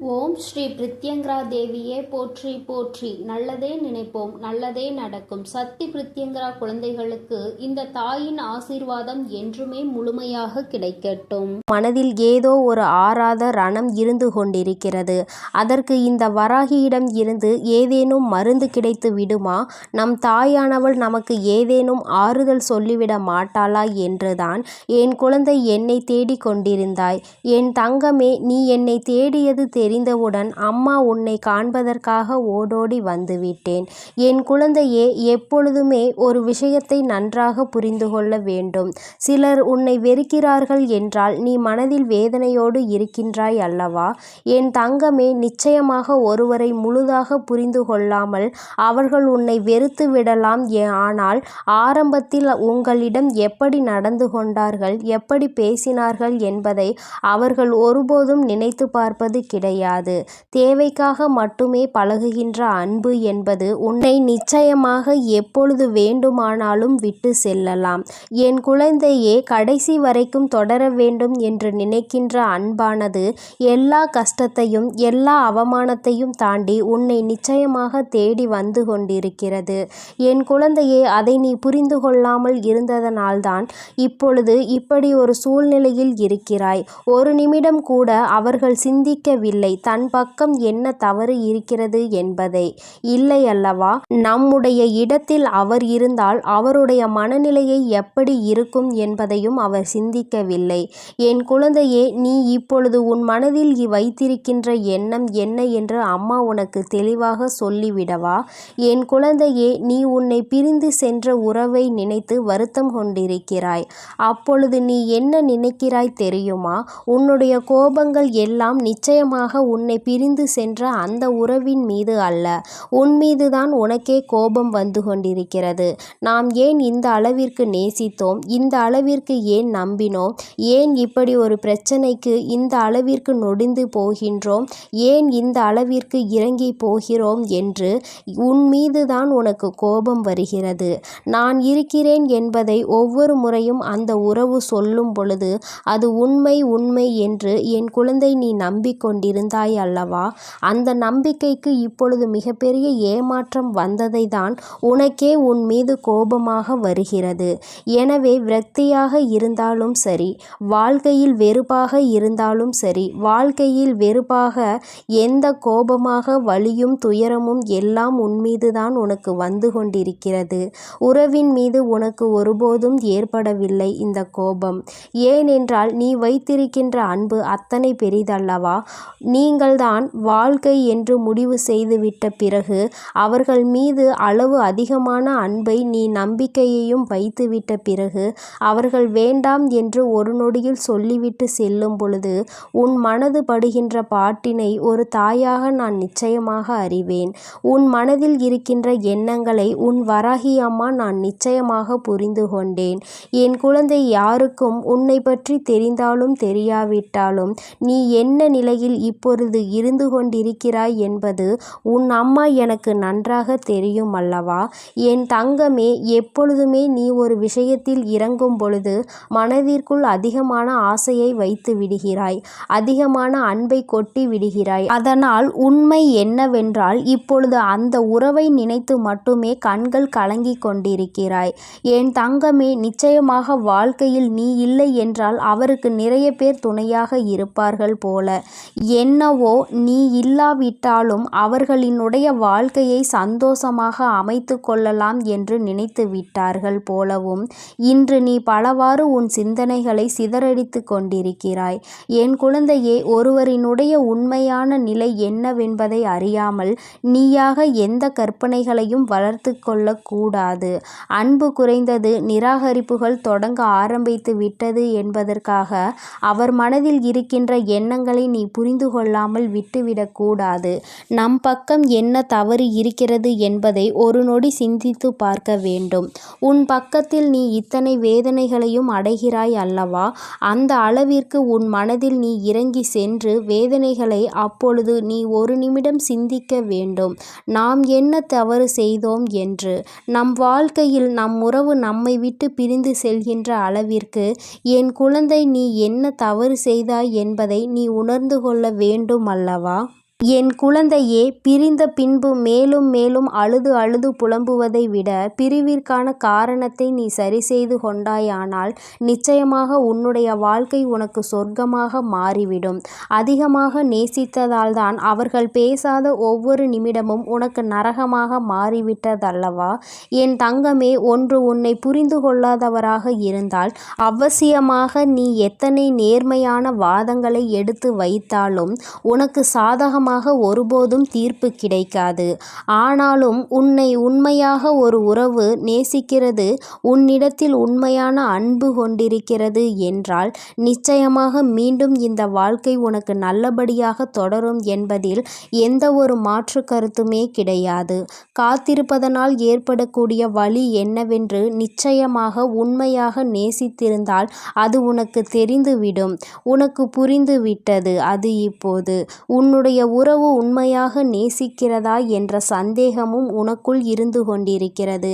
ஓம் ஸ்ரீ பிரித்யங்கரா தேவியே போற்றி போற்றி. நல்லதே நினைப்போம், நல்லதே நடக்கும். சக்தி பிரித்யங்கரா குழந்தைகளுக்கு இந்த தாயின் ஆசீர்வாதம் என்றுமே முழுமையாக கிடைக்கட்டும். மனதில் ஏதோ ஒரு ஆறாத ரணம் இருந்து கொண்டிருக்கிறது. அதற்கு இந்த வராகியிடம் இருந்து ஏதேனும் மருந்து கிடைத்து விடுமா? நம் தாயானவள் நமக்கு ஏதேனும் ஆறுதல் சொல்லிவிட மாட்டாளா என்றுதான் என் குழந்தை என்னை தேடிக் கொண்டிருந்தாய். என் தங்கமே, நீ என்னை தேடியது தெரிந்தவுடன் அம்மா உன்னை காண்பதற்காக ஓடோடி வந்துவிட்டேன். என் குழந்தையே, எப்பொழுதுமே ஒரு விஷயத்தை நன்றாக புரிந்து கொள்ள வேண்டும். சிலர் உன்னை வெறுக்கிறார்கள் என்றால் நீ மனதில் வேதனையோடு இருக்கின்றாய் அல்லவா? என் தங்கமே, நிச்சயமாக ஒருவரை முழுதாக புரிந்து கொள்ளாமல் அவர்கள் உன்னை வெறுத்து விடலாம். ஆனால் ஆரம்பத்தில் உங்களிடம் எப்படி நடந்து கொண்டார்கள், எப்படி பேசினார்கள் என்பதை அவர்கள் ஒருபோதும் நினைத்து பார்ப்பது கிடையாது. தேவைக்காக மட்டுமே பழகுகின்ற அன்பு என்பது உன்னை நிச்சயமாக எப்பொழுது வேண்டுமானாலும் விட்டு செல்லலாம். என் குழந்தையே, கடைசி வரைக்கும் தொடர வேண்டும் என்று நினைக்கின்ற அன்பானது எல்லா கஷ்டத்தையும் எல்லா அவமானத்தையும் தாண்டி உன்னை நிச்சயமாக தேடி வந்து கொண்டிருக்கிறது. என் குழந்தையே, அதை நீ புரிந்து கொள்ளாமல் இருந்ததனால்தான் இப்பொழுது இப்படி ஒரு சூழ்நிலையில் இருக்கிறாய். ஒரு நிமிடம் கூட அவர்கள் சிந்திக்கவில்லை தன் பக்கம் என்ன தவறு இருக்கிறது என்பதை. இல்லை அல்லவா? நம்முடைய இடத்தில் அவர் இருந்தால் அவருடைய மனநிலையை எப்படி இருக்கும் என்பதையும் அவர் சிந்திக்கவில்லை. என் குழந்தையே, நீ இப்பொழுது உன் மனதில் வைத்திருக்கின்ற எண்ணம் என்ன என்று அம்மா உனக்கு தெளிவாக சொல்லிவிடவா? என் குழந்தையே, நீ உன்னை பிரிந்து சென்ற உறவை நினைத்து வருத்தம் கொண்டிருக்கிறாய். அப்பொழுது நீ என்ன நினைக்கிறாய் தெரியுமா? உன்னுடைய கோபங்கள் எல்லாம் நிச்சயமாக உன்னை பிரிந்து சென்ற அந்த உறவின் மீது அல்ல, உன் மீதுதான் உனக்கே கோபம் வந்து கொண்டிருக்கிறது. நாம் ஏன் இந்த அளவிற்கு நேசித்தோம், இந்த அளவிற்கு ஏன் நம்பினோம், ஏன் இப்படி ஒரு பிரச்சனைக்கு இந்த அளவிற்கு நொடிந்து போகின்றோம், ஏன் இந்த அளவிற்கு இறங்கி போகிறோம் என்று உன் மீதுதான் உனக்கு கோபம் வருகிறது. நான் இருக்கிறேன் என்பதை ஒவ்வொரு முறையும் அந்த உறவு சொல்லும் பொழுது அது உண்மை உண்மை என்று என் குழந்தை நீ நம்பிக்கொண்டிருந்தாய் அல்லவா? அந்த நம்பிக்கைக்கு இப்பொழுது மிகப்பெரிய ஏமாற்றம் வந்ததை தான் உனக்கே உன் மீது கோபமாக வருகிறது. எனவே விரக்தியாக இருந்தாலும் சரி, வாழ்க்கையில் வெறுப்பாக இருந்தாலும் சரி, வாழ்க்கையில் வெறுப்பாக எந்த கோபமாக வலியும் துயரமும் எல்லாம் உன் மீதுதான் உனக்கு வந்து கொண்டிருக்கிறது. உறவின் மீது உனக்கு ஒருபோதும் ஏற்படவில்லை இந்த கோபம். ஏனென்றால் நீ வைத்திருக்கின்ற அன்பு அத்தனை பெரிதல்லவா? நீங்கள்தான் வாழ்க்கை என்று முடிவு செய்துவிட்ட பிறகு அவர்கள் மீது அளவு அதிகமான அன்பை நீ நம்பிக்கையையும் வைத்துவிட்ட பிறகு அவர்கள் வேண்டாம் என்று ஒரு நொடியில் சொல்லிவிட்டு செல்லும் பொழுது உன் மனது படுகின்ற பாட்டினை ஒரு தாயாக நான் நிச்சயமாக அறிவேன். உன் மனதில் இருக்கின்ற எண்ணங்களை உன் வராகி அம்மா நான் நிச்சயமாக புரிந்து கொண்டேன். என் குழந்தை, யாருக்கும் உன்னை பற்றி தெரிந்தாலும் தெரியாவிட்டாலும் நீ என்ன நிலையில் இப்பொழுது இருந்து கொண்டிருக்கிறாய் என்பது உன் அம்மா எனக்கு நன்றாக தெரியும் அல்லவா? என் தங்கமே, எப்பொழுதுமே நீ ஒரு விஷயத்தில் இறங்கும் பொழுது மனதிற்குள் அதிகமான ஆசையை வைத்து விடுகிறாய், அதிகமான அன்பை கொட்டி விடுகிறாய். அதனால் உண்மை என்னவென்றால் இப்பொழுது அந்த உறவை நினைத்து மட்டுமே கண்கள் கலங்கி கொண்டிருக்கிறாய். என் தங்கமே, நிச்சயமாக வாழ்க்கையில் நீ இல்லை என்றால் அவருக்கு நிறைய பேர் துணையாக இருப்பார்கள் போல. என்னவோ நீ இல்லாவிட்டாலும் அவர்களினுடைய வாழ்க்கையை சந்தோஷமாக அமைத்து கொள்ளலாம் என்று நினைத்து விட்டார்கள் போலவும் இன்று நீ பலவாறு உன் சிந்தனைகளை சிதறடித்து கொண்டிருக்கிறாய். என் குழந்தையே, ஒருவரினுடைய உண்மையான நிலை என்னவென்பதை அறியாமல் நீயாக எந்த கற்பனைகளையும் வளர்த்து கொள்ளக்கூடாது. அன்பு குறைந்தது, நிராகரிப்புகள் தொடங்க ஆரம்பித்து விட்டது என்பதற்காக அவர் மனதில் இருக்கின்ற எண்ணங்களை நீ புரிந்து கொள்ளாமல் விட்டுவிடக்கூடாது. நம் பக்கம் என்ன தவறு இருக்கிறது என்பதை ஒரு நொடி சிந்தித்து பார்க்க வேண்டும். உன் பக்கத்தில் நீ இத்தனை வேதனைகளையும் அடைகிறாய் அல்லவா? அந்த அளவிற்கு உன் மனதில் நீ இறங்கி சென்று வேதனைகளை அப்பொழுது நீ ஒரு நிமிடம் சிந்திக்க வேண்டும். நாம் என்ன தவறு செய்தோம் என்று. நம் வாழ்க்கையில் நம் உறவு நம்மை விட்டு பிரிந்து செல்கின்ற அளவிற்கு என் குழந்தை நீ என்ன தவறு செய்தாய் என்பதை நீ உணர்ந்து கொள்ள வேண்டும் வேண்டும் அல்லவா? என் குழந்தையே, பிரிந்த பின்பு மேலும் மேலும் அழுது அழுது புலம்புவதை விட பிரிவிற்கான காரணத்தை நீ சரி செய்து கொண்டாயானால் நிச்சயமாக உன்னுடைய வாழ்க்கை உனக்கு சொர்க்கமாக மாறிவிடும். அதிகமாக நேசித்ததால் தான் அவர்கள் பேசாத ஒவ்வொரு நிமிடமும் உனக்கு நரகமாக மாறிவிட்டதல்லவா? என் தங்கமே, ஒன்று உன்னை புரிந்து கொள்ளாதவராக இருந்தால் அவசியமாக நீ எத்தனை நேர்மையான வாதங்களை எடுத்து வைத்தாலும் உனக்கு சாதகமாக ஒருபோதும் தீர்ப்பு கிடைக்காது. ஆனாலும் உன்னை உண்மையாக ஒரு உறவு நேசிக்கிறது, உன்னிடத்தில் உண்மையான அன்பு கொண்டிருக்கிறது என்றால் நிச்சயமாக மீண்டும் இந்த வாழ்க்கை உனக்கு நல்லபடியாக தொடரும் என்பதில் எந்த ஒரு மாற்று கருத்துமே கிடையாது. காத்திருப்பதனால் ஏற்படக்கூடிய வலி என்னவென்று நிச்சயமாக உண்மையாக நேசித்திருந்தால் அது உனக்கு தெரிந்துவிடும். உனக்கு புரிந்து விட்டது. அது இப்போது உன்னுடைய உறவு உண்மையாக நேசிக்கிறதா என்ற சந்தேகமும் உனக்குள் இருந்து கொண்டிருக்கிறது.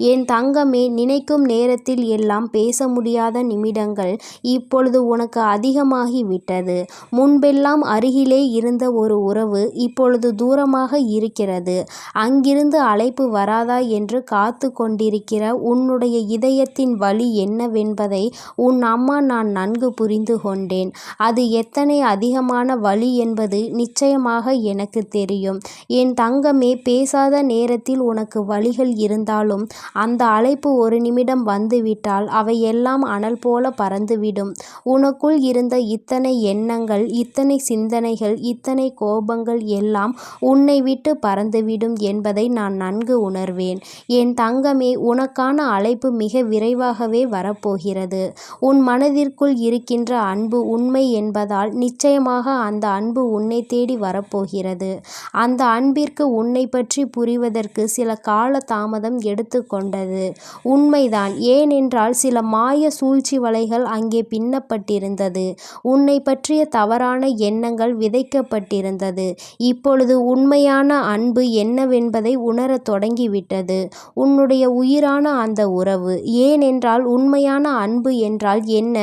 என் தங்கமே, நினைக்கும் நேரத்தில் எல்லாம் பேச முடியாத நிமிடங்கள் இப்பொழுது உனக்கு அதிகமாகிவிட்டது. முன்பெல்லாம் அருகிலே இருந்த ஒரு உறவு இப்பொழுது தூரமாக இருக்கிறது. அங்கிருந்து அழைப்பு வராதா என்று காத்து கொண்டிருக்கிற உன்னுடைய இதயத்தின் வலி என்னவென்பதை உன் அம்மா நான் நன்கு புரிந்து கொண்டேன். அது எத்தனை அதிகமான வலி என்பது நிச்சயமாக எனக்கு தெரியும். என் தங்கமே, பேசாத நேரத்தில் உனக்கு வலிகள் இருந்தாலும் அந்த அழைப்பு ஒரு நிமிடம் வந்துவிட்டால் அவையெல்லாம் அனல் போல பறந்துவிடும். உனக்குள் இருந்த இத்தனை எண்ணங்கள், இத்தனை சிந்தனைகள், இத்தனை கோபங்கள் எல்லாம் உன்னை விட்டு பறந்துவிடும் என்பதை நான் நன்கு உணர்வேன். என் தங்கமே, உனக்கான அழைப்பு மிக விரைவாகவே வரப்போகிறது. உன் மனதிற்குள் இருக்கின்ற அன்பு உண்மை என்பதால் நிச்சயமாக அந்த அன்பு உன்னை தேடி வரப்போகிறது. அந்த அன்பிற்கு உன்னை பற்றி புரிவதற்கு சில கால தாமதம் எடுத்துக்கொண்டது. உண்மைதான். ஏனென்றால் சில மாய சூழ்ச்சி வலைகள் அங்கே பின்னப்பட்டிருந்தது. உன்னை பற்றிய தவறான எண்ணங்கள் விதைக்கப்பட்டிருந்தது. இப்பொழுது உண்மையான அன்பு என்னவென்பதை உணரத் தொடங்கிவிட்டது. உன்னுடைய உயிரான அந்த உறவு. ஏனென்றால் உண்மையான அன்பு என்றால் என்ன?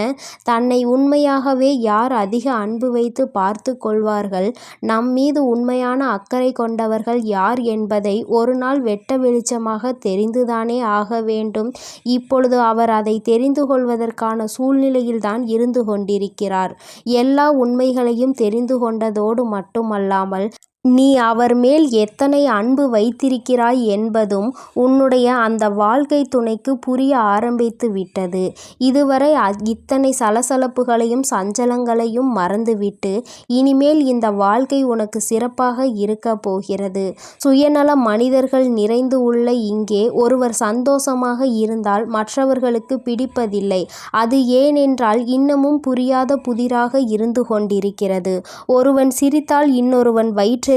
தன்னை உண்மையாகவே யார் அதிக அன்பு வைத்து பார்த்து கொள்வார்கள், நம் மீது உண்மையான அக்கறை கொண்டவர்கள் யார் என்பதை ஒரு நாள் வெட்ட வெளிச்சமாக தெரிந்துதானே ஆக வேண்டும். இப்பொழுது அவர் அதை தெரிந்து கொள்வதற்கான சூழ்நிலையில்தான் இருந்து கொண்டிருக்கிறார். எல்லா உண்மைகளையும் தெரிந்து கொண்டதோடு மட்டுமல்லாமல் நீ அவர் மேல் எத்தனை அன்பு வைத்திருக்கிறாய் என்பதும் உன்னுடைய அந்த வாழ்க்கை துணைக்கு புரிய ஆரம்பித்து விட்டது. இதுவரை இத்தனை சலசலப்புகளையும் சஞ்சலங்களையும் மறந்துவிட்டு இனிமேல் இந்த வாழ்க்கை உனக்கு சிறப்பாக இருக்க போகிறது. சுயநல மனிதர்கள் நிறைந்து உள்ள இங்கே ஒருவர் சந்தோஷமாக இருந்தால் மற்றவர்களுக்கு பிடிப்பதில்லை. அது ஏனென்றால் இன்னமும் புரியாத புதிராக இருந்து கொண்டிருக்கிறது. ஒருவன் சிரித்தால் இன்னொருவன் வயிற்றெரிச்சல்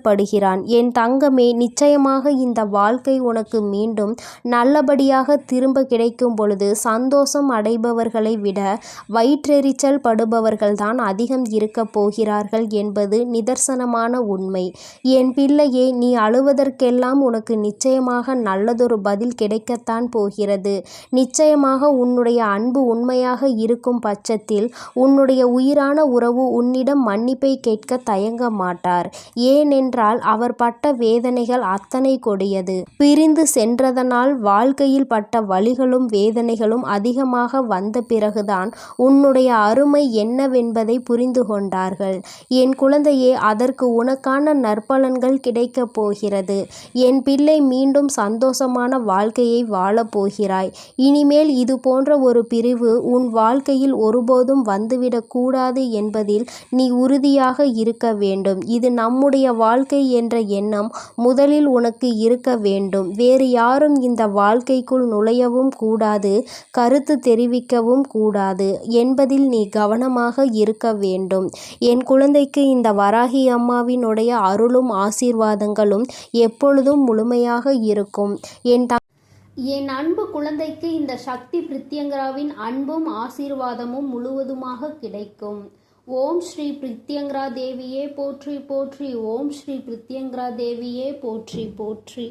படுகிறான். என் தங்கமே, நிச்சயமாக இந்த வாழ்க்கை உனக்கு மீண்டும் நல்லபடியாக திரும்ப கிடைக்கும் பொழுது சந்தோஷம் அடைபவர்களை விட வயிற்றெரிச்சல் படுபவர்கள்தான் அதிகம் இருக்க போகிறார்கள் என்பது நிதர்சனமான உண்மை. என் பிள்ளையே, நீ அழுவதற்கெல்லாம் உனக்கு நிச்சயமாக நல்லதொரு பதில் கிடைக்கத்தான் போகிறது. நிச்சயமாக உன்னுடைய அன்பு உண்மையாக இருக்கும் பட்சத்தில் உன்னுடைய உயிரான உறவு உன்னிடம் மன்னிப்பை கேட்க தயங்க மாட்டார். ஏனென்றால் அவர் பட்ட வேதனைகள் அத்தனை கொடியது. பிரிந்து சென்றதனால் வாழ்க்கையில் பட்ட வலிகளும் வேதனைகளும் அதிகமாக வந்த பிறகுதான் உன்னுடைய அருமை என்னவென்பதை புரிந்து கொண்டார்கள். என் குழந்தையே, அதற்கு உனக்கான நற்பலன்கள் கிடைக்கப் போகிறது. என் பிள்ளை, மீண்டும் சந்தோஷமான வாழ்க்கையை வாழப் போகிறாய். இனிமேல் இது போன்ற ஒரு பிரிவு உன் வாழ்க்கையில் ஒருபோதும் வந்துவிடக் கூடாது என்பதில் நீ உறுதியாக இருக்க வேண்டும். இது நம்முடைய வாழ்க்கை என்ற எண்ணம் முதலில் உனக்கு இருக்க வேண்டும். வேறு யாரும் இந்த வாழ்க்கைக்குள் நுழையவும் கூடாது, கருத்து தெரிவிக்கவும் கூடாது என்பதில் நீ கவனமாக இருக்க வேண்டும். என் குழந்தைக்கு இந்த வராகி அம்மாவினுடைய அருளும் ஆசீர்வாதங்களும் எப்பொழுதும் முழுமையாக இருக்கும். என் அன்பு குழந்தைக்கு இந்த சக்தி பிரித்யங்கராவின் அன்பும் ஆசீர்வாதமும் முழுவதுமாக கிடைக்கும். ஓம் ஸ்ரீ பிரித்யங்கரா தேவியே போற்றி போற்றி. ஓம் ஸ்ரீ பிரித்யங்கரா தேவியே போற்றி போற்றி.